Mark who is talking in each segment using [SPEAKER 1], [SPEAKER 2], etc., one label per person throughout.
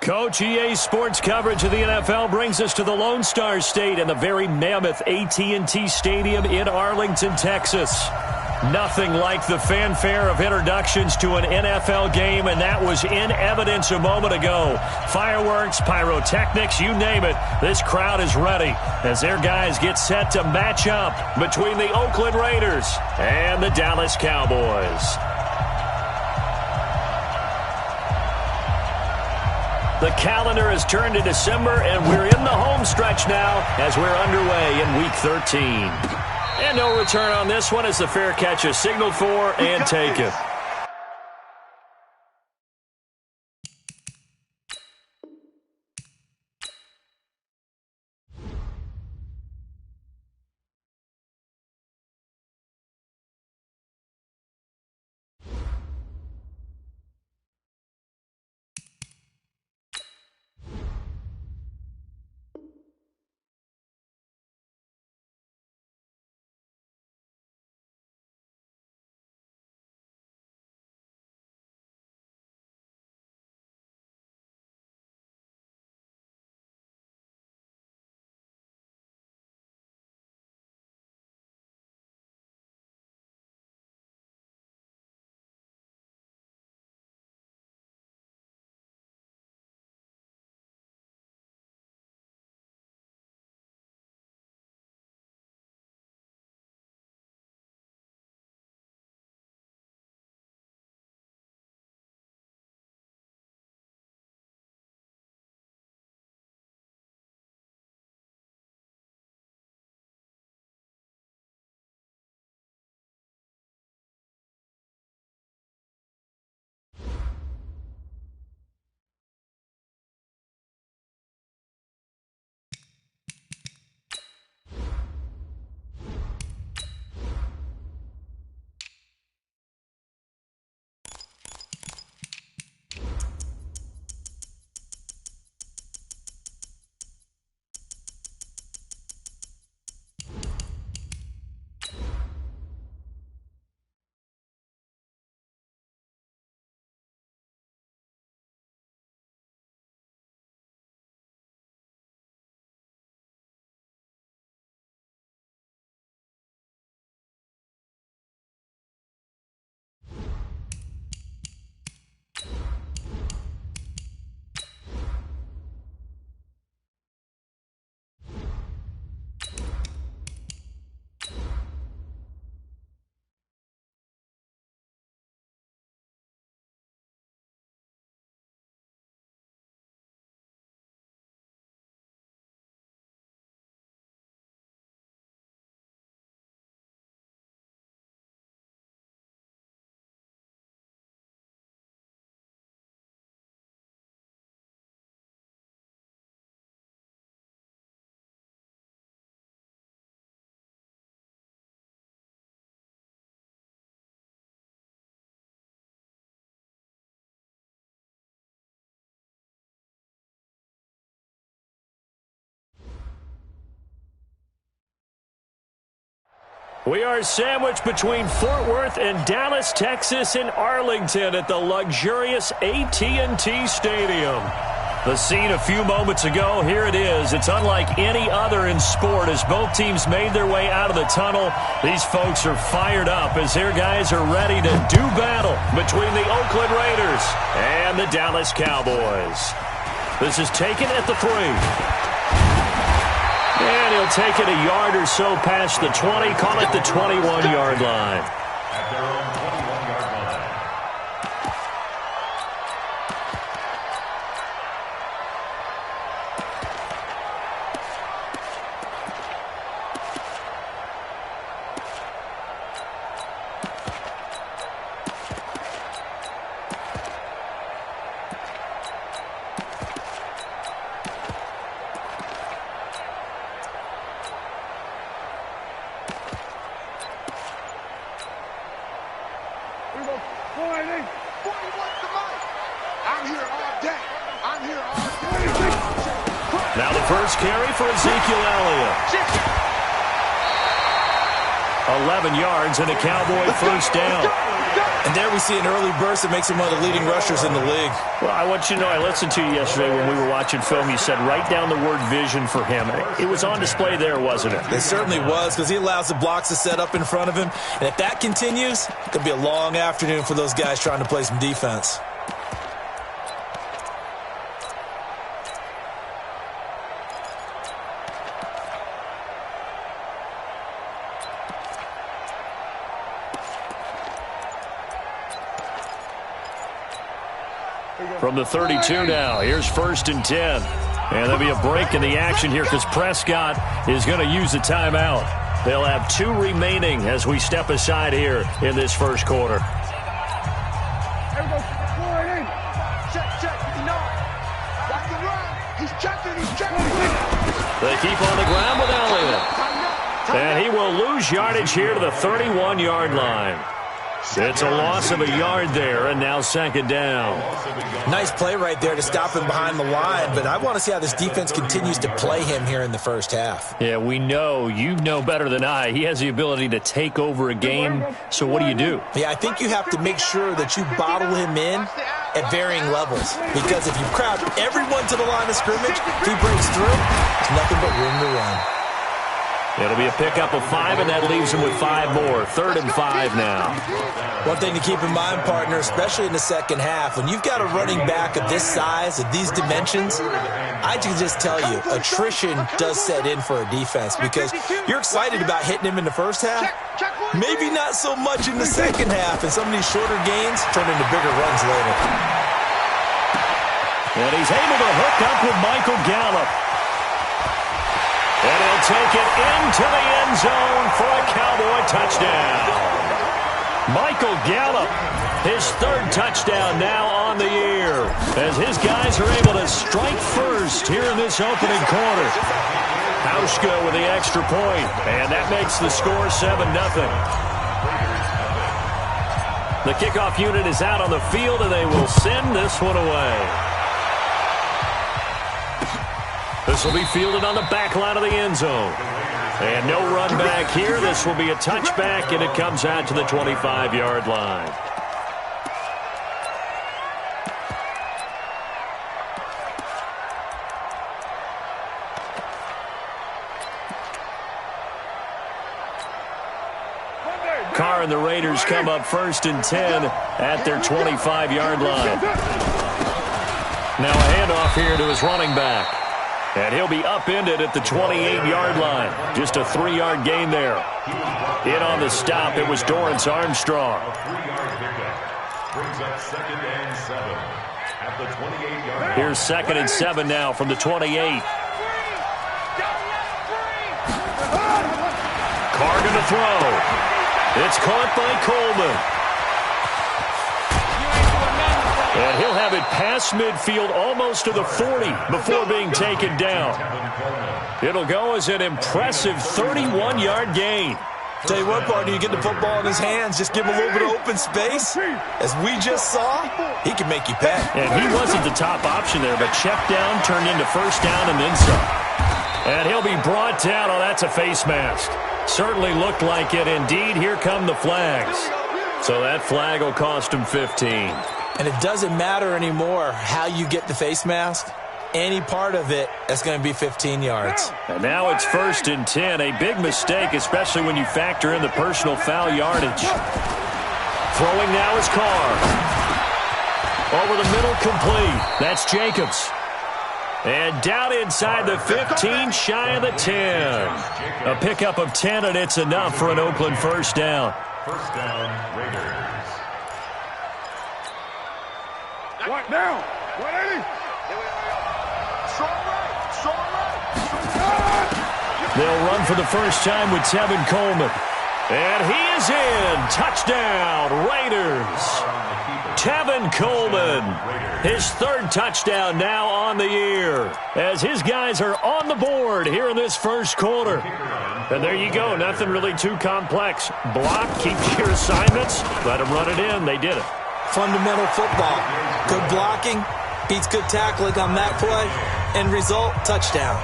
[SPEAKER 1] Coach, EA Sports coverage of the NFL brings us to the Lone Star State and the very mammoth AT&T Stadium in Arlington, Texas. Nothing like the fanfare of introductions to an NFL game, and that was in evidence a moment ago. Fireworks, pyrotechnics, you name it. This crowd is ready as their guys get set to match up between the Oakland Raiders and the Dallas Cowboys. The calendar has turned to December, and we're in the home stretch now as we're underway in Week 13. And no return on this one as the fair catch is signaled for and taken. We are sandwiched between Fort Worth and Dallas, Texas in Arlington at the luxurious AT&T Stadium. The scene a few moments ago, here it is. It's unlike any other in sport as both teams made their way out of the tunnel. These folks are fired up as their guys are ready to do battle between the Oakland Raiders and the Dallas Cowboys. This is taken at the 3. And he'll take it a yard or so past the 20, call it the 21-yard line.
[SPEAKER 2] At their own 21-yard line.
[SPEAKER 1] Now the first carry for Ezekiel Elliott. 11 yards and a Cowboy first down.
[SPEAKER 3] And there we see an early burst that makes him one of the leading rushers in the league.
[SPEAKER 1] Well, I want you to know, I listened to you yesterday when we were watching film. You said write down the word vision for him. It was on display there, wasn't it?
[SPEAKER 3] It certainly was, because he allows the blocks to set up in front of him. And if that continues, it could be a long afternoon for those guys trying to play some defense.
[SPEAKER 1] From the 32 now, here's 1st and 10. And there'll be a break in the action here because Prescott is going to use a timeout. They'll have 2 remaining as we step aside here in this first quarter. They keep on the ground with Elliott. And he will lose yardage here to the 31-yard line. It's a loss of a yard there, and now 2nd down.
[SPEAKER 3] Nice play right there to stop him behind the line, but I want to see how this defense continues to play him here in the first half.
[SPEAKER 1] Yeah, we know. You know better than I. He has the ability to take over a game, so what do?
[SPEAKER 3] Yeah, I think you have to make sure that you bottle him in at varying levels, because if you crowd everyone to the line of scrimmage, if he breaks through, there's nothing but room to run.
[SPEAKER 1] It'll be a pickup of 5, and that leaves him with 5 more. 3rd and 5 now.
[SPEAKER 3] One thing to keep in mind, partner, especially in the second half, when you've got a running back of this size, of these dimensions, I can just tell you, attrition does set in for a defense, because you're excited about hitting him in the first half, maybe not so much in the second half, and some of these shorter gains turn into bigger runs later.
[SPEAKER 1] And he's able to hook up with Michael Gallup. And he'll take it into the end zone for a Cowboy touchdown. Michael Gallup, his 3rd touchdown now on the year, as his guys are able to strike first here in this opening quarter. Hauschka with the extra point, and that makes the score 7-0. The kickoff unit is out on the field, and they will send this one away. This will be fielded on the back line of the end zone. And no run back here. This will be a touchback, and it comes out to the 25-yard line. Carr and the Raiders come up 1st and 10 at their 25-yard line. Now a handoff here to his running back. And he'll be upended at the 28-yard line. Just a 3-yard gain there. In on the stop, it was Dorrance Armstrong.
[SPEAKER 2] Brings up 2nd and 7 at the 28-yard line.
[SPEAKER 1] Here's 2nd and 7 now from the 28. Carr going to throw. It's caught by Coleman. And he'll have it past midfield almost to the 40 before being taken down. It'll go as an impressive 31-yard gain.
[SPEAKER 3] Tell you what, partner, you get the football in his hands, just give him a little bit of open space. As we just saw, he can make you pay.
[SPEAKER 1] And he wasn't the top option there, but check down turned into 1st down and then some. And he'll be brought down. Oh, that's a face mask. Certainly looked like it. Indeed, here come the flags. So that flag will cost him 15.
[SPEAKER 3] And it doesn't matter anymore how you get the face mask. Any part of it, that's going to be 15 yards.
[SPEAKER 1] And now it's 1st and 10. A big mistake, especially when you factor in the personal foul yardage. Throwing now is Carr. Over the middle, complete. That's Jacobs. And down inside the 15, shy of the 10. A pickup of 10, and it's enough for an Oakland 1st down.
[SPEAKER 2] 1st down, Raiders.
[SPEAKER 4] What now? 180.
[SPEAKER 1] They'll run for the first time with Tevin Coleman. And he is in. Touchdown, Raiders. Tevin Coleman, his 3rd touchdown now on the year, as his guys are on the board here in this first quarter. And there you go. Nothing really too complex. Block, keep your assignments, let them run it in. They did it.
[SPEAKER 3] Fundamental football. Good blocking beats good tackling on that play. End result, touchdown.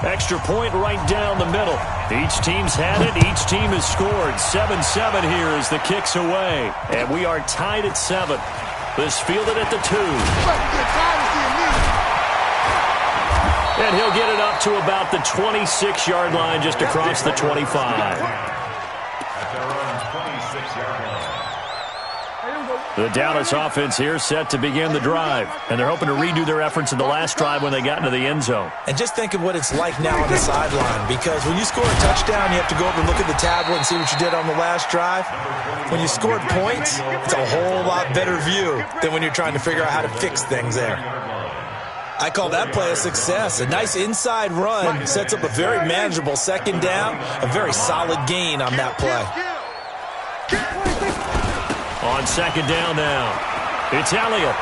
[SPEAKER 1] Extra point right down the middle. Each team's had it. Each team has scored. 7-7 here as the kick's away. And we are tied at 7. This fielded at the 2. And he'll get it up to about the 26-yard line just across the 25. The Dallas offense here set to begin the drive. And they're hoping to redo their efforts in the last drive when they got into the end zone.
[SPEAKER 3] And just think of what it's like now on the sideline. Because when you score a touchdown, you have to go over and look at the tablet and see what you did on the last drive. When you scored points, it's a whole lot better view than when you're trying to figure out how to fix things there. I call that play a success. A nice inside run sets up a very manageable second down. A very solid gain on that play.
[SPEAKER 1] On second down now, it's Elliott.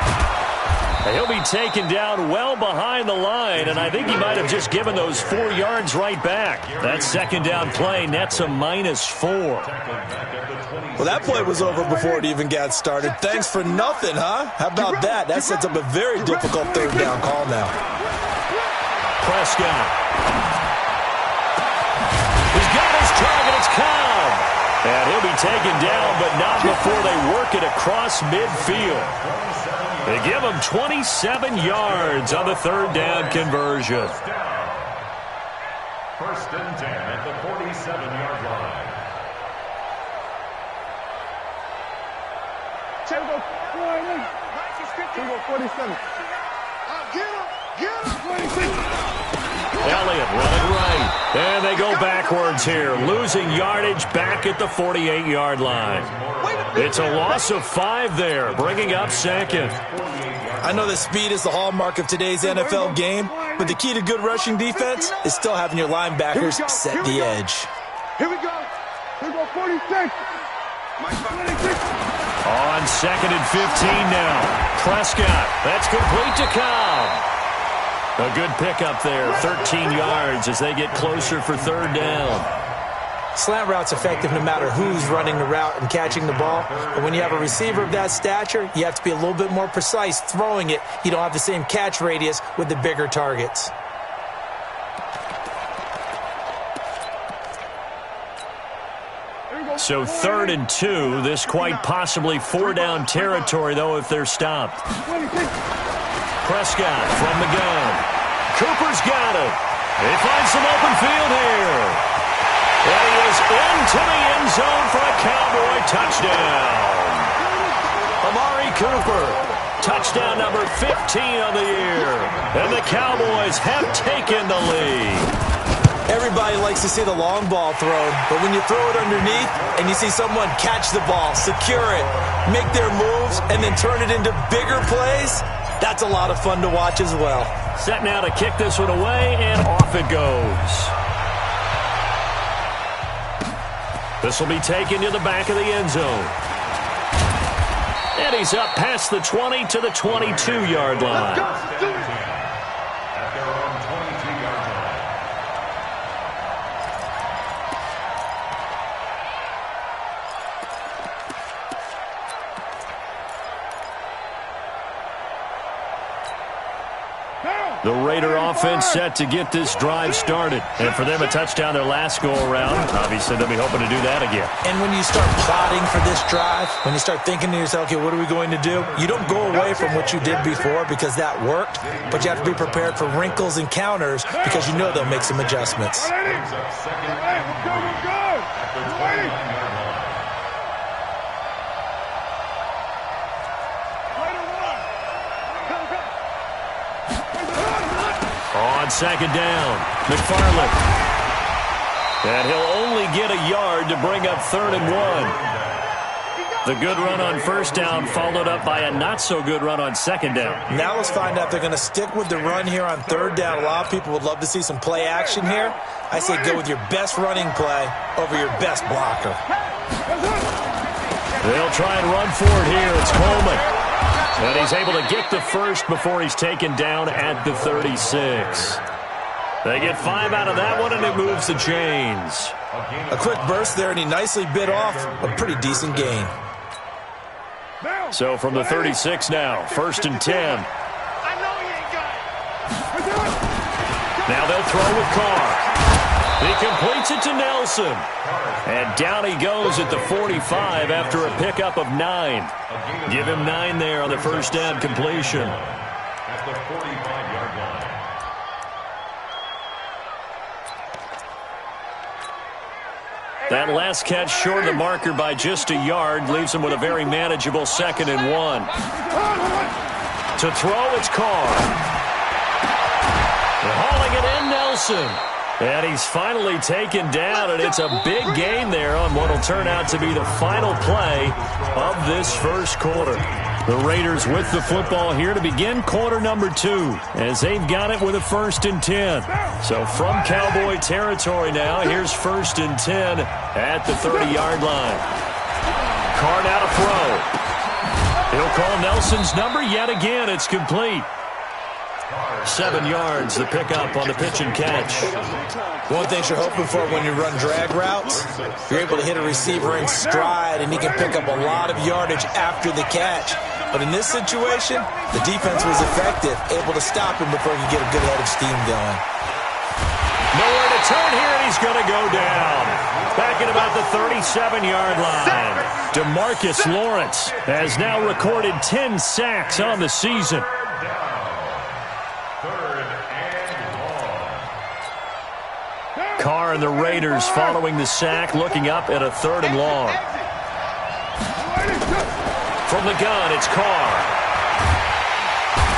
[SPEAKER 1] He'll be taken down well behind the line, and I think he might have just given those 4 yards right back. That second down play nets a -4.
[SPEAKER 3] Well, that play was over before it even got started. Thanks for nothing, huh? How about that? That sets up a very difficult third down call now.
[SPEAKER 1] Prescott. He's got his target. It's Cobb. And he'll be taken down, but not before they work it across midfield. They give him 27 yards on the third down conversion.
[SPEAKER 2] First and 10 at the 47-yard line.
[SPEAKER 4] Check go 47. Get him, 26.
[SPEAKER 1] Elliott running right. And they go backwards here, losing yardage back at the 48-yard line. It's a loss of 5 there, bringing up second.
[SPEAKER 3] I know that speed is the hallmark of today's NFL game, but the key to good rushing defense is still having your linebackers set the edge.
[SPEAKER 4] Here we go. 46.
[SPEAKER 1] On second and 15 now. Prescott, that's complete to Cobb. A good pickup there, 13 yards as they get closer for third down.
[SPEAKER 3] Slant route's effective no matter who's running the route and catching the ball. But when you have a receiver of that stature, you have to be a little bit more precise throwing it. You don't have the same catch radius with the bigger targets.
[SPEAKER 1] So 3rd and 2, this quite possibly 4-down territory, though, if they're stopped. Prescott from the gun. Cooper's got it. They find some open field here. And he is into the end zone for a Cowboy touchdown. Amari Cooper, touchdown number 15 of the year. And the Cowboys have taken the lead.
[SPEAKER 3] Everybody likes to see the long ball thrown, but when you throw it underneath and you see someone catch the ball, secure it, make their moves, and then turn it into bigger plays, that's a lot of fun to watch as well.
[SPEAKER 1] Set now to kick this one away, and off it goes. This will be taken to the back of the end zone. And he's up past the 20 to the 22-yard line. The Raider offense set to get this drive started. And for them, a touchdown their last go-around. Obviously, they'll be hoping to do that again.
[SPEAKER 3] And when you start plotting for this drive, when you start thinking to yourself, okay, what are we going to do? You don't go away from what you did before because that worked, but you have to be prepared for wrinkles and counters because you know they'll make some adjustments.
[SPEAKER 1] On second down, McFarland. And he'll only get a yard to bring up 3rd and 1. The good run on first down followed up by a not-so-good run on second down.
[SPEAKER 3] Now let's find out if they're going to stick with the run here on 3rd down. A lot of people would love to see some play action here. I say go with your best running play over your best blocker.
[SPEAKER 1] They'll try and run for it here. It's Coleman. And he's able to get the first before he's taken down at the 36. They get 5 out of that one, and it moves the chains.
[SPEAKER 3] A quick burst there, and he nicely bit off a pretty decent gain.
[SPEAKER 1] So from the 36 now, 1st and 10. Now they'll throw with Carr. He completes it to Nelson. And down he goes at the 45 after a pickup of 9. Give him 9 there on the first down completion.
[SPEAKER 2] At the 45-yard line.
[SPEAKER 1] That last catch short of the marker by just a yard leaves him with a very manageable 2nd and 1. To throw, it's Carr. Hauling it in, Nelson. And he's finally taken down, and it's a big gain there on what will turn out to be the final play of this first quarter. The Raiders with the football here to begin quarter number 2, as they've got it with a 1st and 10. So from Cowboy territory now, here's 1st and 10 at the 30-yard line. Carr now to throw. He'll call Nelson's number yet again. It's complete. 7 yards, the pickup on the pitch and catch.
[SPEAKER 3] One thing you're hoping for when you run drag routes, you're able to hit a receiver in stride, and he can pick up a lot of yardage after the catch. But in this situation, the defense was effective, able to stop him before he could get a good head of steam going.
[SPEAKER 1] Nowhere to turn here, and he's going to go down. Back at about the 37-yard line. DeMarcus Lawrence has now recorded 10 sacks on the season. Carr and the Raiders following the sack, looking up at a 3rd and long. From the gun, it's Carr.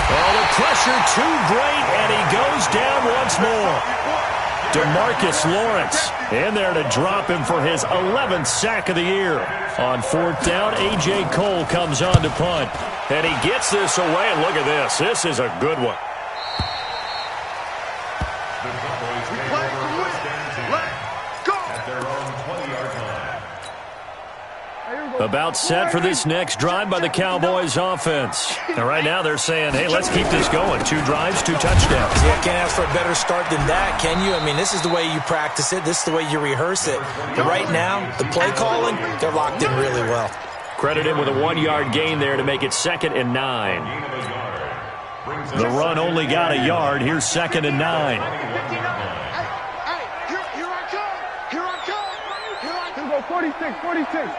[SPEAKER 1] Oh, the pressure too great, and he goes down once more. DeMarcus Lawrence in there to drop him for his 11th sack of the year. On 4th down, A.J. Cole comes on to punt. And he gets this away, and look at this. This is a good one. About set for this next drive by the Cowboys offense. And right now they're saying, hey, let's keep this going. 2 drives, 2 touchdowns.
[SPEAKER 3] Yeah, can't ask for a better start than that, can you? I mean, this is the way you practice it. This is the way you rehearse it. But right now, the play calling, they're locked in really well.
[SPEAKER 1] Credit him with a 1-yard gain there to make it 2nd and 9. The run only got a yard. Here's 2nd and 9.
[SPEAKER 4] Here I come. Here I come. Here I come. 46.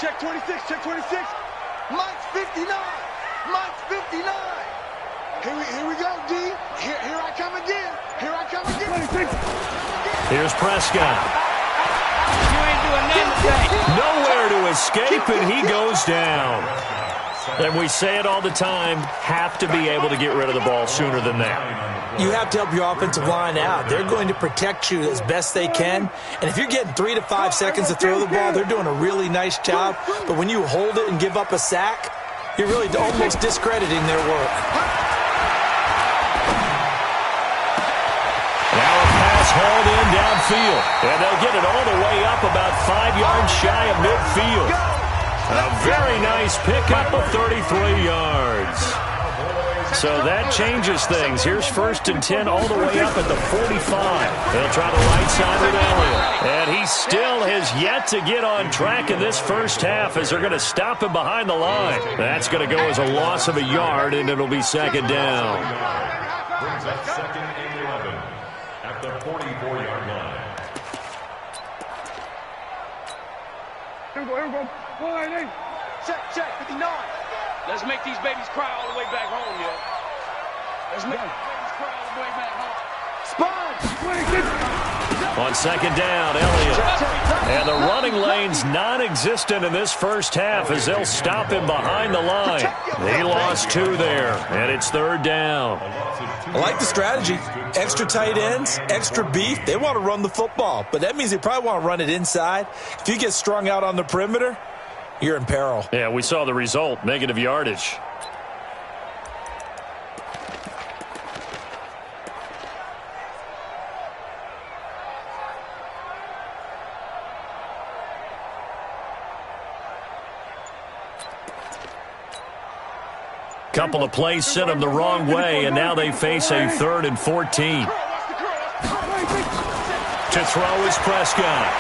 [SPEAKER 4] Check 26, check 26. Mike's 59. Mike's 59. Here we go, D. Here I come again. Here I come again. 26.
[SPEAKER 1] Here's Prescott.
[SPEAKER 5] You ain't doing nothing today.
[SPEAKER 1] Nowhere to escape, and he goes down. And we say it all the time, have to be able to get rid of the ball sooner than that.
[SPEAKER 3] You have to help your offensive line out. They're going to protect you as best they can. And if you're getting 3 to 5 seconds to throw the ball, they're doing a really nice job. But when you hold it and give up a sack, you're really almost discrediting their work.
[SPEAKER 1] Now a pass hauled in downfield. And they'll get it all the way up about 5 yards shy of midfield. A very nice pickup of 33 yards. So that changes things. Here's 1st and 10 all the way up at the 45. They'll try the right side with Elliott. And he still has yet to get on track in this first half as they're going to stop him behind the line. That's going to go as a loss of a yard, and it'll be 2nd down.
[SPEAKER 2] Brings up 2nd and 11 at the 44-yard line.
[SPEAKER 4] Here we go. 188.
[SPEAKER 5] Check, 59. Let's make these babies cry all the way back home, yo. Let's make these babies cry all the way back home.
[SPEAKER 1] On 2nd down, Elliott. And the running lane's non-existent in this first half as they'll stop him behind the line. He lost 2 there, and it's 3rd down.
[SPEAKER 3] I like the strategy. Extra tight ends, extra beef. They want to run the football, but that means they probably want to run it inside. If you get strung out on the perimeter, you're in peril.
[SPEAKER 1] Yeah, we saw the result, negative yardage. Couple of plays sent them the wrong way, and now they face a 3rd and 14. To throw is Prescott.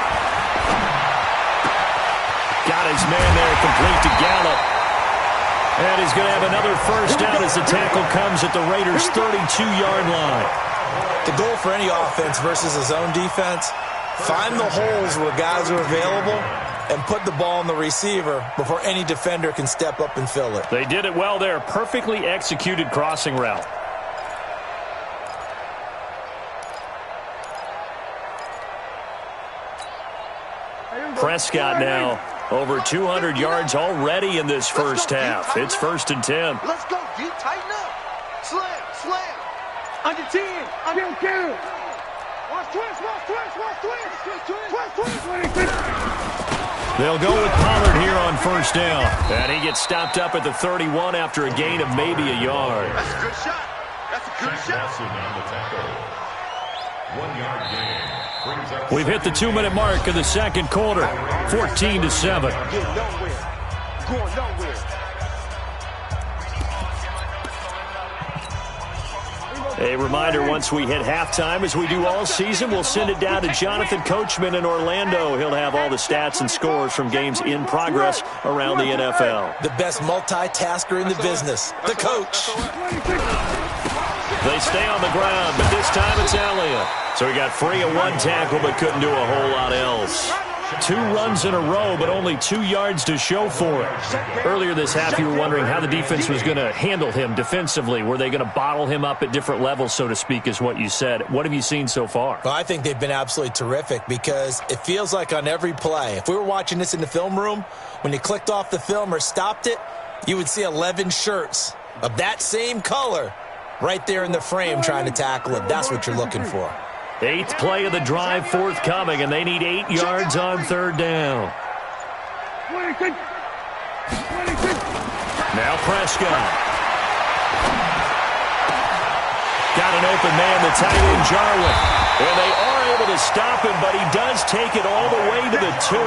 [SPEAKER 1] Got his man there, complete to Gallup. And he's going to have another first down as the tackle comes at the Raiders' 32-yard line.
[SPEAKER 3] The goal for any offense versus a zone defense, find the holes where guys are available and put the ball on the receiver before any defender can step up and fill it.
[SPEAKER 1] They did it well there. Perfectly executed crossing route. Prescott now over 200 yards already in this first half. It's 1st and 10.
[SPEAKER 4] Let's go, D. Tighten up. Slam, slam. Under 10. Under 10. Watch twist, watch twist, watch twist. Twist, twist.
[SPEAKER 1] They'll go with Pollard here on 1st down. And he gets stopped up at the 31 after a gain of maybe a yard.
[SPEAKER 4] That's a good shot. That's a good shot.
[SPEAKER 2] On the tackle. 1 yard gain.
[SPEAKER 1] We've hit the 2-minute mark of the second quarter. 14-7.
[SPEAKER 4] Going nowhere. Going nowhere.
[SPEAKER 1] A reminder, once we hit halftime, as we do all season, we'll send it down to Jonathan Coachman in Orlando. He'll have all the stats and scores from games in progress around the NFL.
[SPEAKER 3] The best multitasker in the business, the coach.
[SPEAKER 1] They stay on the ground, but this time it's Elliott. So he got free of 1 tackle, but couldn't do a whole lot else. 2 runs in a row, but only 2 yards to show for it. Earlier this half, you were wondering how the defense was going to handle him defensively. Were they going to bottle him up at different levels, so to speak, is what you said. What have you seen so far?
[SPEAKER 3] Well, I think they've been absolutely terrific because it feels like on every play, if we were watching this in the film room, when you clicked off the film or stopped it, you would see 11 shirts of that same color right there in the frame trying to tackle it. That's what you're looking for.
[SPEAKER 1] 8th play of the drive forthcoming, and they need 8 yards on 3rd down. Now Prescott. Got an open man, the tight end Jarwin. And they are able to stop him, but he does take it all the way to the 2.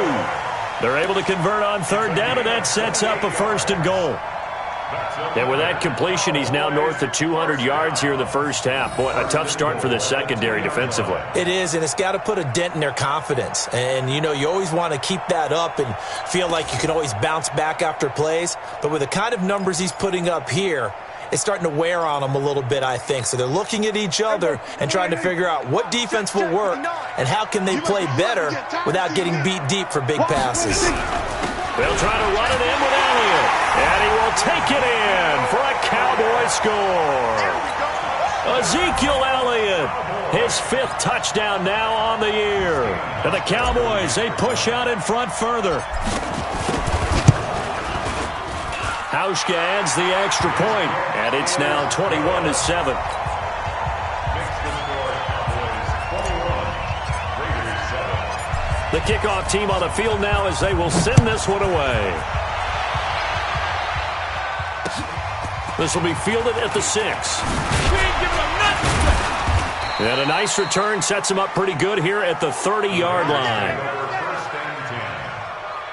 [SPEAKER 1] They're able to convert on 3rd down, and that sets up a 1st and goal. And with that completion, he's now north of 200 yards here in the first half. Boy, a tough start for the secondary defensively.
[SPEAKER 3] It is, and it's got to put a dent in their confidence. And, you know, you always want to keep that up and feel like you can always bounce back after plays. But with the kind of numbers he's putting up here, it's starting to wear on them a little bit, I think. So they're looking at each other and trying to figure out what defense will work and how can they play better without getting beat deep for big passes.
[SPEAKER 1] They'll try to run it in with Elliott. And he will take it in for a Cowboy score. Ezekiel Elliott, his 5th touchdown now on the year. And the Cowboys, they push out in front further. Hauschka adds the extra point, and it's now 21-7. The kickoff team on the field now as they will send this one away. This will be fielded at the 6. And a nice return sets him up pretty good here at the 30-yard line.
[SPEAKER 2] First and 10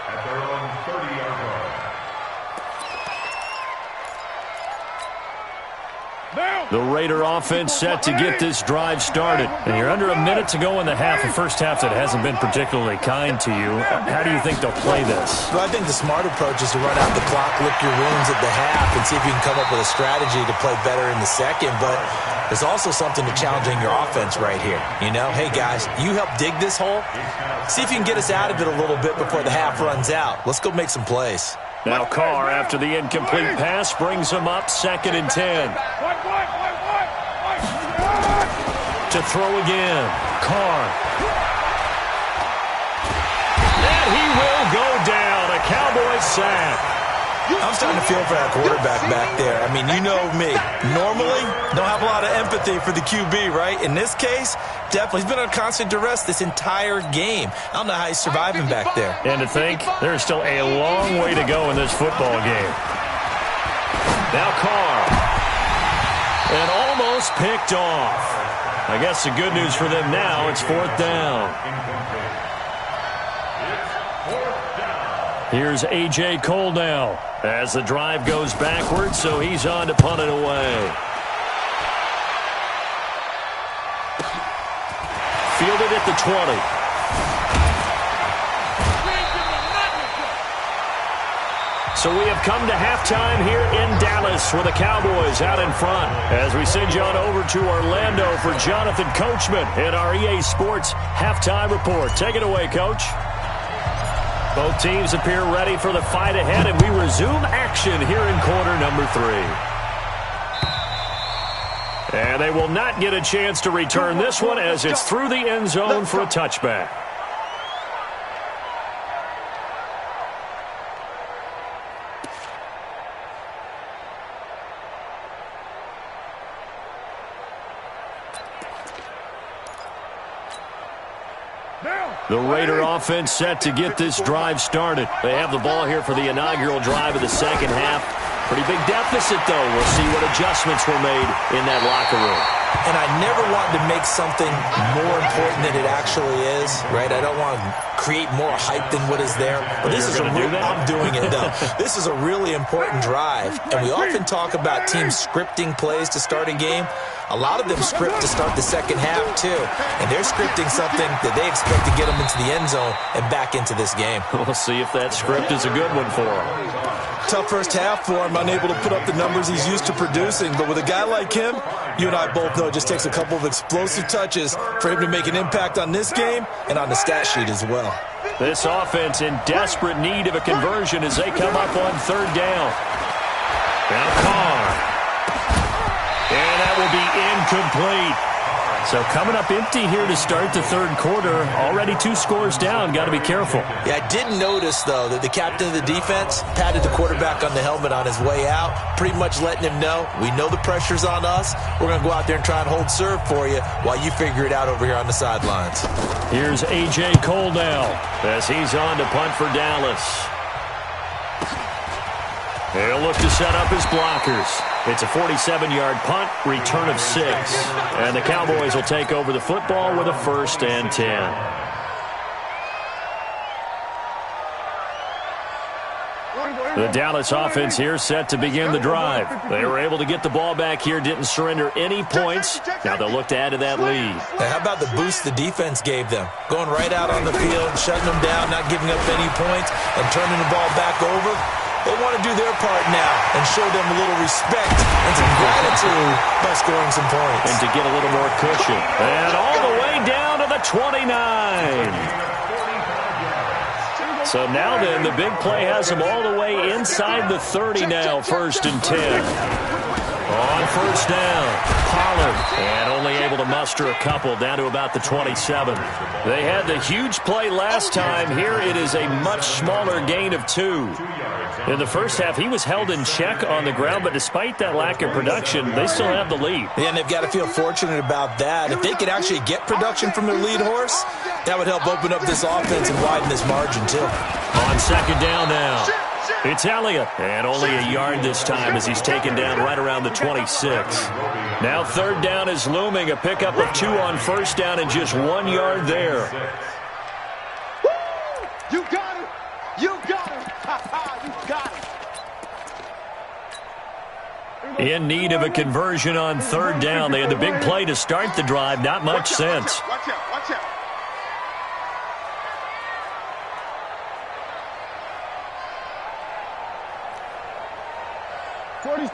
[SPEAKER 2] at their own 30-yard line.
[SPEAKER 1] The Raider offense set to get this drive started. And you're under a minute to go in the half, a first half that hasn't been particularly kind to you. How do you think they'll play this?
[SPEAKER 3] Well, I think the smart approach is to run out the clock, lick your wounds at the half, and see if you can come up with a strategy to play better in the second. But there's also something to challenging your offense right here. You know, hey, guys, you help dig this hole. See if you can get us out of it a little bit before the half runs out. Let's go make some plays.
[SPEAKER 1] Now Carr, after the incomplete pass, brings him up 2nd and 10. To throw again. Carr. And he will go down. A Cowboys sack.
[SPEAKER 3] I'm starting to feel for that quarterback back there. I mean, you know me. Normally, don't have a lot of empathy for the QB, right? In this case, definitely. He's been on constant duress this entire game. I don't know how he's surviving back there.
[SPEAKER 1] And to think, there's still a long way to go in this football game. Now Carr. And almost picked off. I guess the good news for them now, it's 4th down. Here's A.J. Cole now as the drive goes backwards, so he's on to punt it away. Fielded at the 20. So we have come to halftime here in Dallas with the Cowboys out in front. As we send you on over to Orlando for Jonathan Coachman in our EA Sports Halftime Report. Take it away, Coach. Both teams appear ready for the fight ahead, and we resume action here in quarter number 3. And they will not get a chance to return this one as it's through the end zone for a touchback. The Raider offense set to get this drive started. They have the ball here for the inaugural drive of the second half. Pretty big deficit, though. We'll see what adjustments were made in that locker room.
[SPEAKER 3] And I never want to make something more important than it actually is, right? I don't want to create more hype than what is there. But this is I'm doing it, though. This is a really important drive. And we often talk about teams scripting plays to start a game. A lot of them script to start the second half, too. And they're scripting something that they expect to get them into the end zone and back into this game.
[SPEAKER 1] We'll see if that script is a good one for them.
[SPEAKER 3] Tough first half for him, unable to put up the numbers he's used to producing. But with a guy like him, you and I both know it just takes a couple of explosive touches for him to make an impact on this game and on the stat sheet as well.
[SPEAKER 1] This offense in desperate need of a conversion as they come up on third down. Now Carr. And that will be incomplete. So coming up empty here to start the third quarter. Already 2 scores down. Got to be careful.
[SPEAKER 3] Yeah, I did notice, though, that the captain of the defense patted the quarterback on the helmet on his way out, pretty much letting him know, we know the pressure's on us. We're going to go out there and try and hold serve for you while you figure it out over here on the sidelines.
[SPEAKER 1] Here's A.J. Cole now as he's on to punt for Dallas. He'll look to set up his blockers. It's a 47-yard punt, return of 6. And the Cowboys will take over the football with a 1st and 10. The Dallas offense here set to begin the drive. They were able to get the ball back here, didn't surrender any points. Now they'll look to add to that lead.
[SPEAKER 3] Now, how about the boost the defense gave them? Going right out on the field, shutting them down, not giving up any points, and turning the ball back over. They want to do their part now and show them a little respect and some gratitude by scoring some points.
[SPEAKER 1] And to get a little more cushion. And all the way down to the 29. So now then, the big play has them all the way inside the 30 now, 1st and 10. On 1st down, Pollard, and only able to muster a couple down to about the 27. They had the huge play last time. Here it is a much smaller gain of 2. In the first half, he was held in check on the ground, but despite that lack of production, they still have the lead.
[SPEAKER 3] Yeah, and they've got to feel fortunate about that. If they could actually get production from their lead horse, that would help open up this offense and widen this margin, too.
[SPEAKER 1] On 2nd down now. It's Elliott, and only a yard this time as he's taken down right around the 26. Now 3rd down is looming, a pickup of 2 on 1st down and just 1 yard there.
[SPEAKER 4] You got him! You got him! You got him!
[SPEAKER 1] In need of a conversion on 3rd down. They had the big play to start the drive, not much sense.
[SPEAKER 4] Watch out, watch out.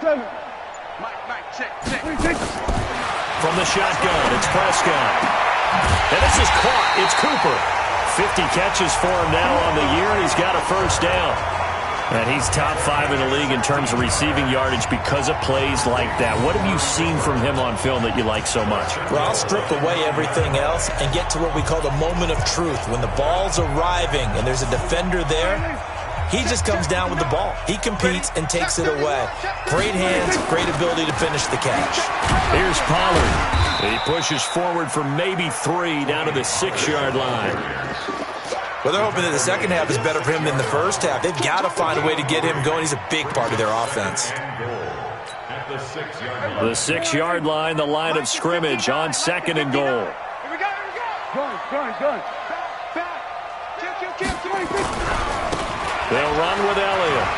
[SPEAKER 4] Mike, check.
[SPEAKER 1] From the shotgun, it's Prescott. And this is caught. It's Cooper. 50 catches for him now on the year, and he's got a 1st down. And he's top 5 in the league in terms of receiving yardage because of plays like that. What have you seen from him on film that you like so much?
[SPEAKER 3] Well, I'll strip away everything else and get to what we call the moment of truth. When the ball's arriving and there's a defender there, he just comes down with the ball. He competes and takes it away. Great hands, great ability to finish the catch.
[SPEAKER 1] Here's Pollard. He pushes forward for maybe 3 down to the 6-yard line.
[SPEAKER 3] Well, they're hoping that the second half is better for him than the first half. They've got to find a way to get him going. He's a big part of their offense.
[SPEAKER 1] The 6-yard line, the line of scrimmage on 2nd and goal.
[SPEAKER 4] Here we go. Gun. Back.
[SPEAKER 1] They'll run with Elliott.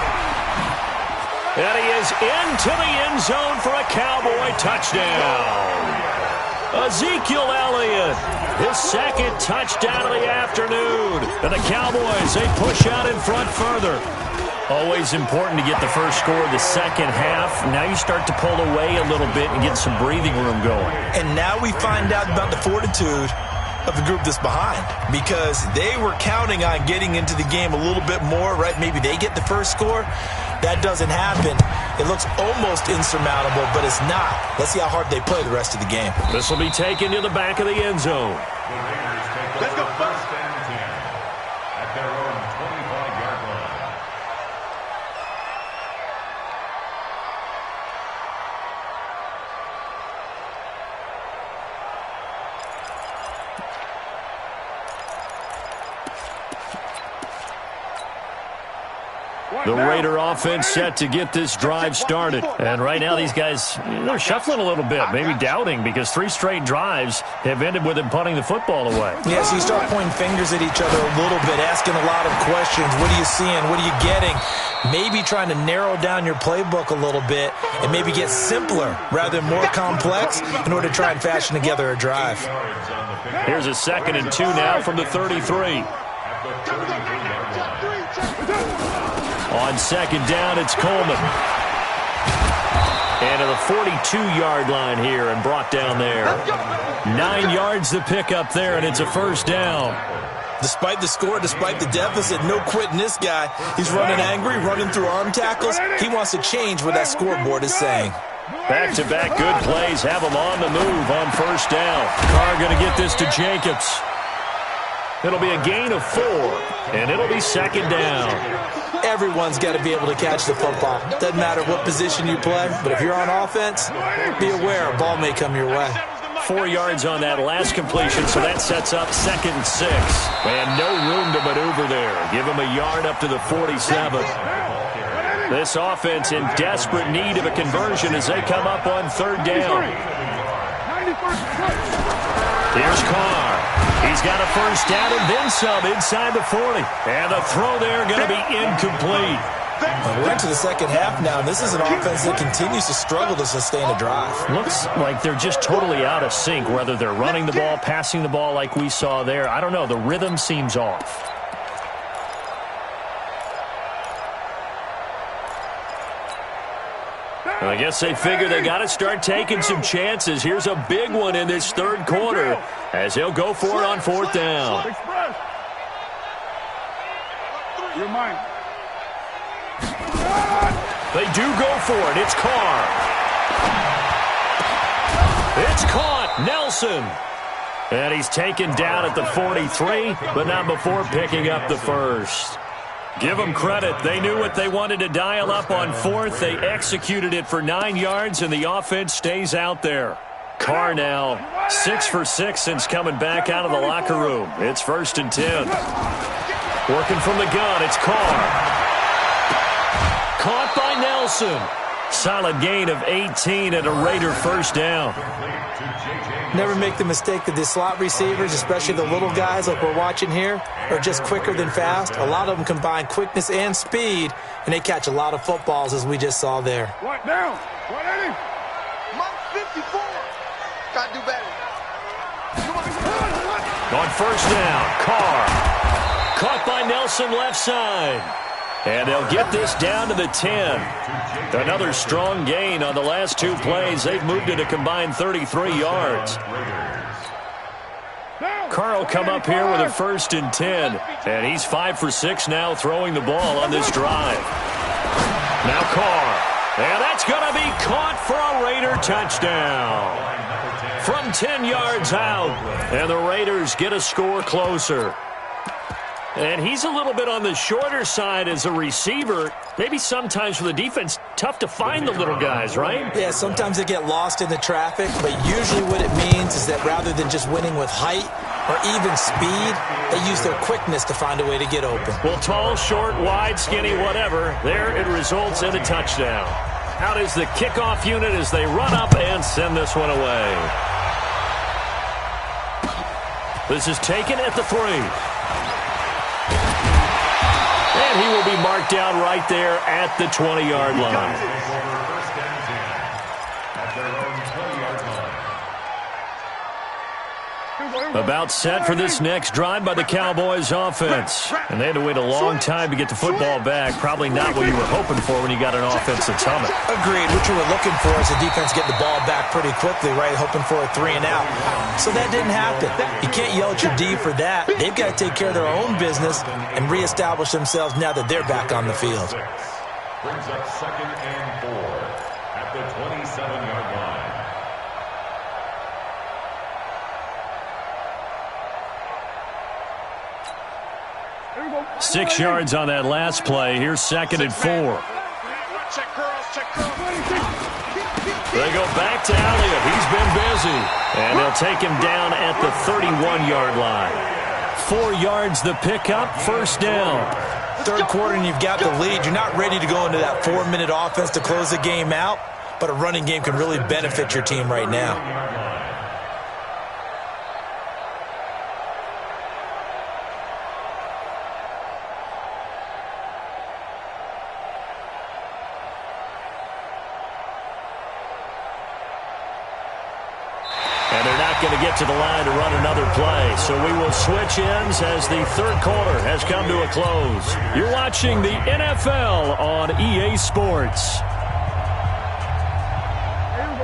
[SPEAKER 1] And he is into the end zone for a Cowboy touchdown. Ezekiel Elliott, his 2nd touchdown of the afternoon. And the Cowboys, they push out in front further. Always important to get the first score of the second half. Now you start to pull away a little bit and get some breathing room going.
[SPEAKER 3] And now we find out about the fortitude of the group that's behind, because they were counting on getting into the game a little bit more, right? Maybe they get the first score. That doesn't happen. It looks almost insurmountable, but it's not. Let's see how hard they play the rest of the game.
[SPEAKER 1] This will be taken to the back of the end zone.
[SPEAKER 2] Let's go first and 10 at their own 25-yard line.
[SPEAKER 1] The Raider offense set to get this drive started. And right now these guys, they're shuffling a little bit, maybe doubting, because 3 straight drives have ended with them punting the football away.
[SPEAKER 3] Yeah, so you start pointing fingers at each other a little bit, asking a lot of questions. What are you seeing? What are you getting? Maybe trying to narrow down your playbook a little bit and maybe get simpler rather than more complex in order to try and fashion together a drive.
[SPEAKER 1] Here's a 2nd and 2 now from the 33. On 2nd down, it's Coleman. And to the 42-yard line here and brought down there. 9 yards to pick up there, and it's a first down.
[SPEAKER 3] Despite the score, despite the deficit, no quitting this guy. He's running angry, running through arm tackles. He wants to change what that scoreboard is saying.
[SPEAKER 1] Back-to-back good plays have him on the move on first down. Carr going to get this to Jacobs. It'll be a gain of 4, and it'll be 2nd down.
[SPEAKER 3] Everyone's got to be able to catch the football. Doesn't matter what position you play, but if you're on offense, be aware a ball may come your way.
[SPEAKER 1] 4 yards on that last completion, so that sets up 2nd and 6. And no room to maneuver there. Give him a yard up to the 47. This offense in desperate need of a conversion as they come up on 3rd down. Here's Carr. He's got a first down and then some inside the 40. And the throw there going to be incomplete.
[SPEAKER 3] We're into the second half now. This is an offense that continues to struggle to sustain a drive.
[SPEAKER 1] Looks like they're just totally out of sync, whether they're running the ball, passing the ball like we saw there. I don't know. The rhythm seems off. I guess they figure they got to start taking some chances. Here's a big one in this 3rd quarter as he'll go for it on 4th down.
[SPEAKER 4] You're mine.
[SPEAKER 1] They do go for it. It's Carr. It's caught. Nelson. And he's taken down at the 43, but not before picking up the first. Give them credit. They knew what they wanted to dial up on 4th. They executed it for 9 yards, and the offense stays out there. Carr now 6 for 6 since coming back out of the locker room. It's 1st and 10. Working from the gun, it's Carr. Caught by Nelson. Solid gain of 18 and a Raider first down.
[SPEAKER 3] Never make the mistake that the slot receivers, especially the little guys like we're watching here, are just quicker than fast. A lot of them combine quickness and speed, and they catch a lot of footballs, as we just saw there.
[SPEAKER 4] What down? What at him?
[SPEAKER 6] Mike 54. Gotta do better.
[SPEAKER 1] On first down, Carr. Caught by Nelson left side. And they'll get this down to the 10. Another strong gain on the last 2 plays. They've moved it a combined 33 yards. Carr will come up here with a 1st and 10. And he's 5 for 6 now throwing the ball on this drive. Now Carr. And that's going to be caught for a Raider touchdown. From 10 yards out. And the Raiders get a score closer. And he's a little bit on the shorter side as a receiver. Maybe sometimes for the defense, tough to find the little guys, right?
[SPEAKER 3] Yeah, sometimes they get lost in the traffic, but usually what it means is that rather than just winning with height or even speed, they use their quickness to find a way to get open.
[SPEAKER 1] Well, tall, short, wide, skinny, whatever, there it results in a touchdown. Out is the kickoff unit as they run up and send this one away. This is taken at the 3. And he will be marked down right there at the 20-yard line. About set for this next drive by the Cowboys offense. And they had to wait a long time to get the football back. Probably not what you were hoping for when you got an offense that's humming.
[SPEAKER 3] Agreed. What you were looking for is the defense getting the ball back pretty quickly, right? Hoping for a 3 and out. So that didn't happen. You can't yell at your D for that. They've got to take care of their own business and reestablish themselves now that they're back on the field.
[SPEAKER 2] Brings up 2nd and 4 at the 27-yard line.
[SPEAKER 1] 6 yards on that last play. Here's 2nd and 4.
[SPEAKER 5] Check curls, check curls.
[SPEAKER 1] They go back to Elliott. He's been busy. And they'll take him down at the 31-yard line. 4 yards the pickup, first down.
[SPEAKER 3] Third quarter and you've got the lead. You're not ready to go into that 4-minute offense to close the game out, but a running game can really benefit your team right now.
[SPEAKER 1] Going to get to the line to run another play. So we will switch ends as the third quarter has come to a close. You're watching the NFL on EA Sports.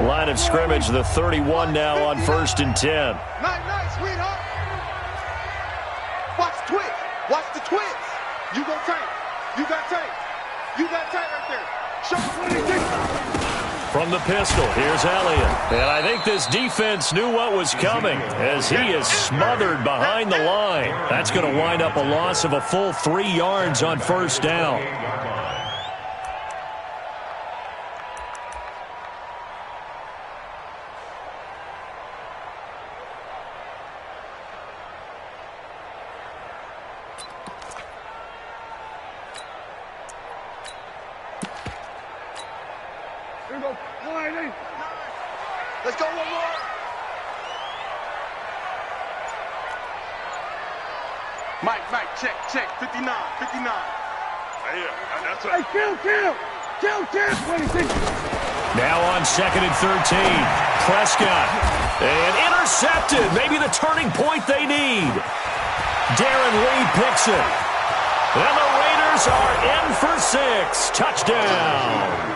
[SPEAKER 1] Line of scrimmage, the 31 now on 1st and 10.
[SPEAKER 4] Nice, sweetheart. Watch the twist. Watch the twist. You go tight. You got tight. You got tight right there. Show me what it takes.
[SPEAKER 1] From the pistol, here's Elliott. And I think this defense knew what was coming as he is smothered behind the line. That's going to wind up a loss of a full 3 yards on first down.
[SPEAKER 4] Let's go one more. Mike, check, 59. Yeah, that's right. Hey, kill, 26.
[SPEAKER 1] Now on 2nd and 13, Prescott. And intercepted, maybe the turning point they need. Darren Lee picks it. And the Raiders are in for 6. Touchdown.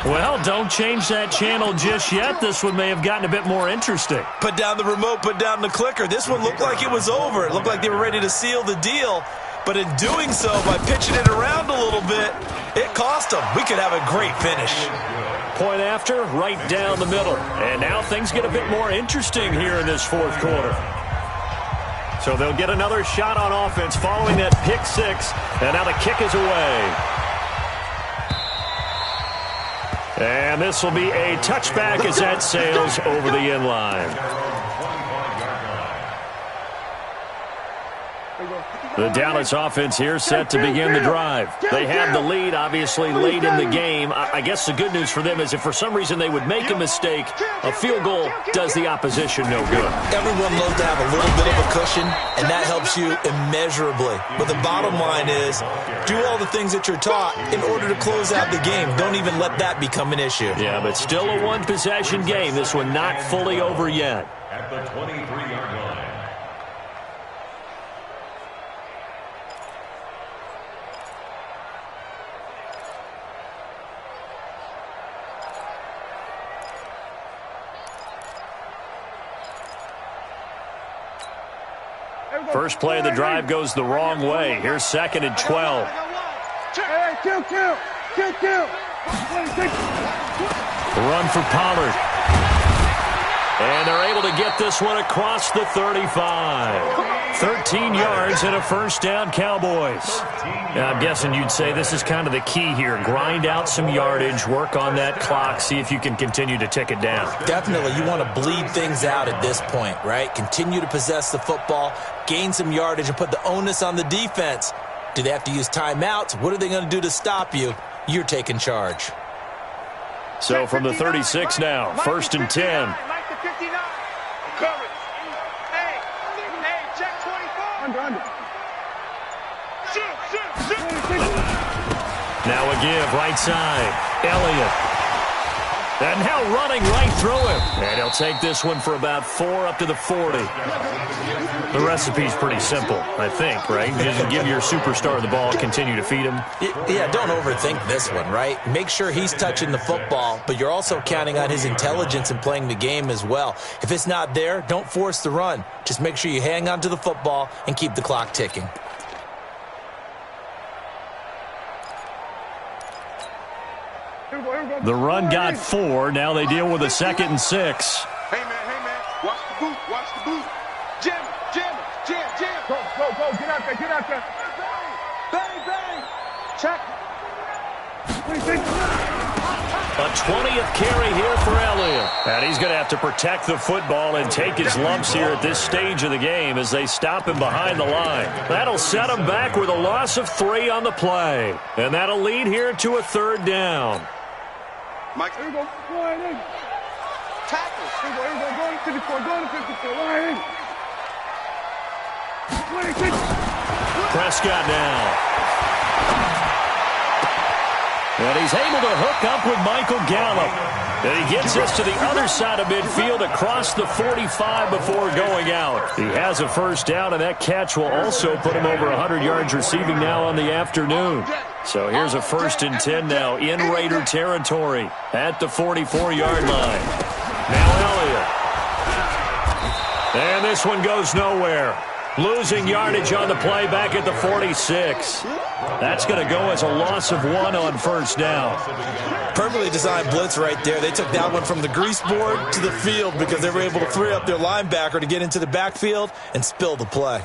[SPEAKER 1] Well, don't change that channel just yet. This one may have gotten a bit more interesting.
[SPEAKER 3] Put down the remote, put down the clicker. This one looked like it was over. It looked like they were ready to seal the deal. But in doing so, by pitching it around a little bit, it cost them. We could have a great finish.
[SPEAKER 1] Point after, right down the middle. And now things get a bit more interesting here in this fourth quarter. So they'll get another shot on offense following that pick 6. And now the kick is away. And this will be a touchback as that sails over the end line. The Dallas offense here set to begin the drive. They have the lead, obviously, late in the game. I guess the good news for them is if for some reason they would make a mistake, a field goal does the opposition no good.
[SPEAKER 3] Everyone loves to have a little bit of a cushion, and that helps you immeasurably. But the bottom line is, do all the things that you're taught in order to close out the game. Don't even let that become an issue.
[SPEAKER 1] Yeah, but still a one-possession game. This one not fully over yet.
[SPEAKER 2] At the 23-yard line.
[SPEAKER 1] First play of the drive goes the wrong way. Here's 2nd and 12.
[SPEAKER 4] Hey, kill.
[SPEAKER 1] Run for Pollard. And they're able to get this one across the 35. 13 yards and a first down, Cowboys. Now, I'm guessing you'd say this is kind of the key here. Grind out some yardage, work on that clock, see if you can continue to tick it down.
[SPEAKER 3] Definitely. You want to bleed things out at this point, right? Continue to possess the football, gain some yardage, and put the onus on the defense. Do they have to use timeouts? What are they going to do to stop you? You're taking charge.
[SPEAKER 1] So from the 36 now, 1st and 10. Now a give, right side. Elliott. And now running right through him. And he'll take this one for about 4 up to the 40. The recipe's pretty simple, I think, right? Just give your superstar the ball, continue to feed him.
[SPEAKER 3] Yeah, don't overthink this one, right? Make sure he's touching the football, but you're also counting on his intelligence in playing the game as well. If it's not there, don't force the run. Just make sure you hang on to the football and keep the clock ticking.
[SPEAKER 1] The run got 4. Now they deal with a 2nd and 6.
[SPEAKER 4] Hey, man. Watch the boot. Jam. Go. Get out there. Bang. Check.
[SPEAKER 1] A 20th carry here for Elliott. And he's going to have to protect the football and take his lumps here at this stage of the game as they stop him behind the line. That'll set him back with a loss of 3 on the play. And that'll lead here to a 3rd down.
[SPEAKER 4] Mike, here we go. Tackle. Here we go. Go to 54. Line in. 26.
[SPEAKER 1] Prescott now. And he's able to hook up with Michael Gallup. And he gets us to the other side of midfield across the 45 before going out. He has a 1st down, and that catch will also put him over 100 yards receiving now on the afternoon. So here's a 1st and 10 now in Raider territory at the 44-yard line. Now Elliott. And this one goes nowhere. Losing yardage on the play back at the 46. That's going to go as a loss of 1 on 1st down.
[SPEAKER 3] Perfectly designed blitz right there. They took that one from the grease board to the field because they were able to free up their linebacker to get into the backfield and spill the play.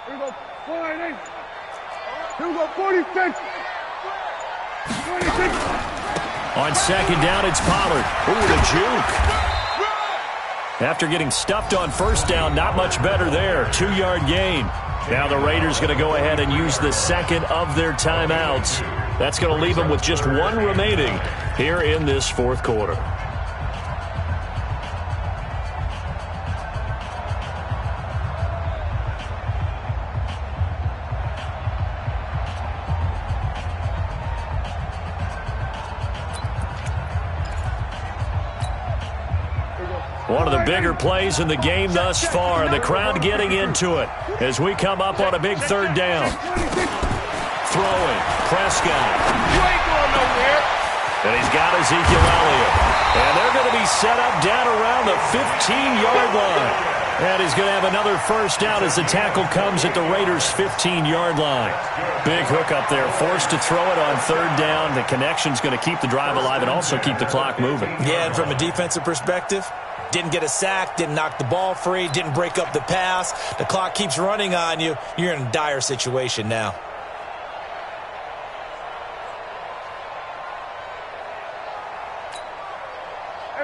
[SPEAKER 4] Here we go. 46.
[SPEAKER 1] On 2nd down, it's Pollard. Ooh, the juke. After getting stuffed on 1st down, not much better there. 2-yard gain. Now the Raiders going to go ahead and use the 2nd of their timeouts. That's going to leave them with just 1 remaining here in this 4th quarter. One of the bigger plays in the game thus far. The crowd getting into it as we come up on a big 3rd down. Throwing. Prescott.
[SPEAKER 5] You ain't going nowhere.
[SPEAKER 1] And he's got Ezekiel Elliott. And they're going to be set up down around the 15-yard line. And he's going to have another 1st down as the tackle comes at the Raiders' 15-yard line. Big hook up there. Forced to throw it on 3rd down. The connection's going to keep the drive alive and also keep the clock moving.
[SPEAKER 3] Yeah, and from a defensive perspective, didn't get a sack, didn't knock the ball free, didn't break up the pass. The clock keeps running on you. You're in a dire situation now.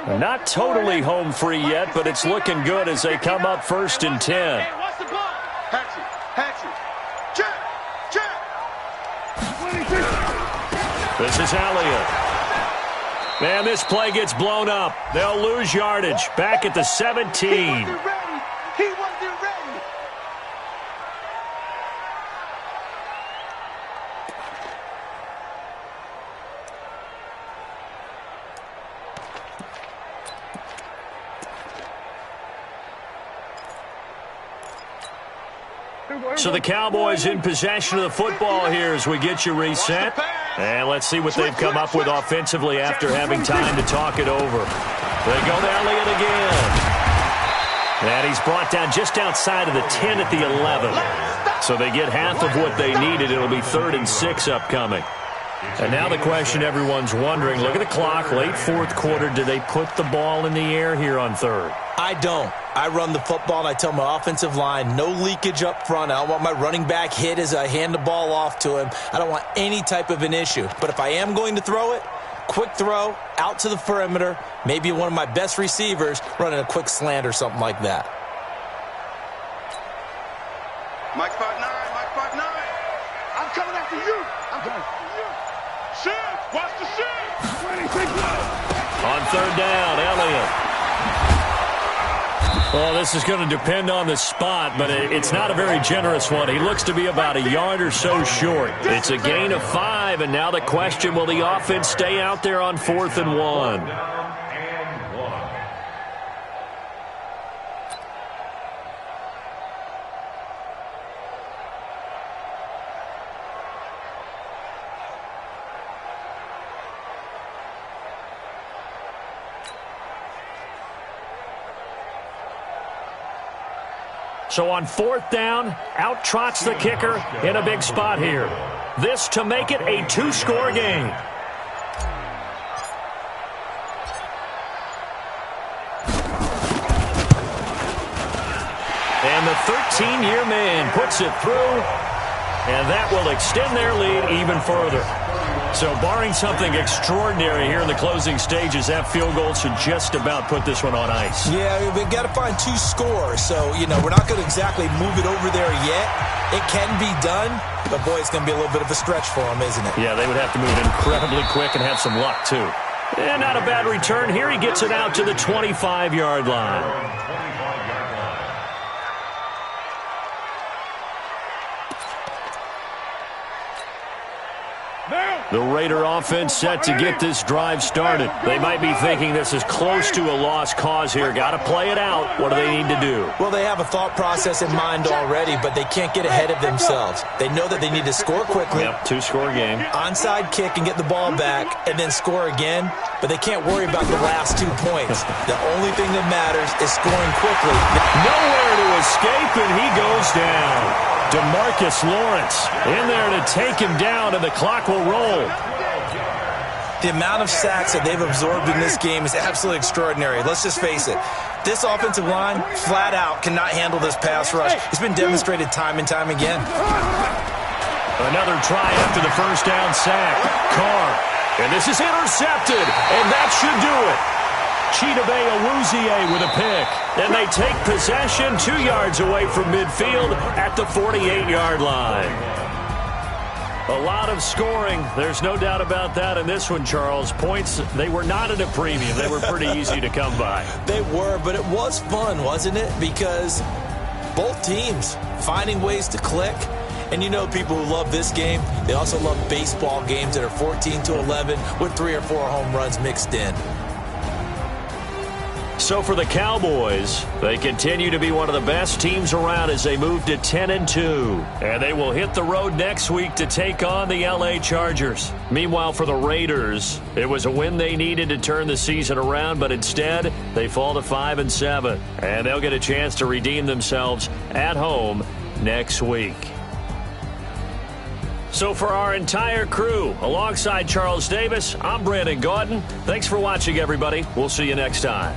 [SPEAKER 1] Not totally home free yet, but it's looking good as they come up 1st and 10.
[SPEAKER 5] Hey, what's the ball?
[SPEAKER 4] Hatchet. Check.
[SPEAKER 1] This is Elliott. Man, this play gets blown up. They'll lose yardage. Back at the 17.
[SPEAKER 4] He wasn't ready.
[SPEAKER 1] So the Cowboys in possession of the football here as we get you reset. And let's see what they've come up with offensively after having time to talk it over. They go to Elliott again. And he's brought down just outside of the 10 at the 11. So they get half of what they needed. It'll be 3rd and 6 upcoming. And now the question everyone's wondering, look at the clock, late 4th quarter. Do they put the ball in the air here on 3rd?
[SPEAKER 3] I don't. I run the football, and I tell my offensive line, no leakage up front. I don't want my running back hit as I hand the ball off to him. I don't want any type of an issue. But if I am going to throw it, quick throw, out to the perimeter, maybe one of my best receivers running a quick slant or something like that.
[SPEAKER 4] Mike 5'9", Mike 5'9". I I'm coming after you. I'm coming after you.
[SPEAKER 5] Shit! Watch the shit!
[SPEAKER 1] On third down, Elliott. Well, this is going to depend on the spot, but it's not a very generous one. He looks to be about a yard or so short. It's a gain of 5, and now the question, will the offense stay out there on 4th and 1? So on 4th down, out trots the kicker in a big spot here. This to make it a 2-score game. And the 13-year man puts it through, and that will extend their lead even further. So barring something extraordinary here in the closing stages, that field goal should just about put this one on ice.
[SPEAKER 3] Yeah, we've got to find 2 scores. So, we're not going to exactly move it over there yet. It can be done, but, boy, it's going to be a little bit of a stretch for them, isn't it?
[SPEAKER 1] Yeah, they would have to move incredibly quick and have some luck, too. And not a bad return here. He gets it out to the 25-yard line. The Raider offense set to get this drive started. They might be thinking this is close to a lost cause here. Got to play it out. What do they need to do?
[SPEAKER 3] Well, they have a thought process in mind already, but they can't get ahead of themselves. They know that they need to score quickly.
[SPEAKER 1] Yep, 2-score game.
[SPEAKER 3] Onside kick and get the ball back and then score again, but they can't worry about the last 2 points. The only thing that matters is scoring quickly.
[SPEAKER 1] Nowhere to escape, and he goes down. DeMarcus Lawrence in there to take him down, and the clock will roll.
[SPEAKER 3] The amount of sacks that they've absorbed in this game is absolutely extraordinary. Let's just face it. This offensive line, flat out, cannot handle this pass rush. It's been demonstrated time and time again.
[SPEAKER 1] Another try after the first down sack. Carr. And this is intercepted, and that should do it. Chidobe Awuzie with a pick. And they take possession 2 yards away from midfield at the 48-yard line. A lot of scoring. There's no doubt about that in this one, Charles. Points, they were not at a premium. They were pretty easy to come by.
[SPEAKER 3] They were, but it was fun, wasn't it? Because both teams finding ways to click. And people who love this game, they also love baseball games that are 14-11 with 3 or 4 home runs mixed in.
[SPEAKER 1] So for the Cowboys, they continue to be one of the best teams around as they move to 10-2. And they will hit the road next week to take on the LA Chargers. Meanwhile, for the Raiders, it was a win they needed to turn the season around, but instead, they fall to 5-7. And they'll get a chance to redeem themselves at home next week. So for our entire crew, alongside Charles Davis, I'm Brandon Gaudin. Thanks for watching, everybody. We'll see you next time.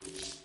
[SPEAKER 2] Cowboys.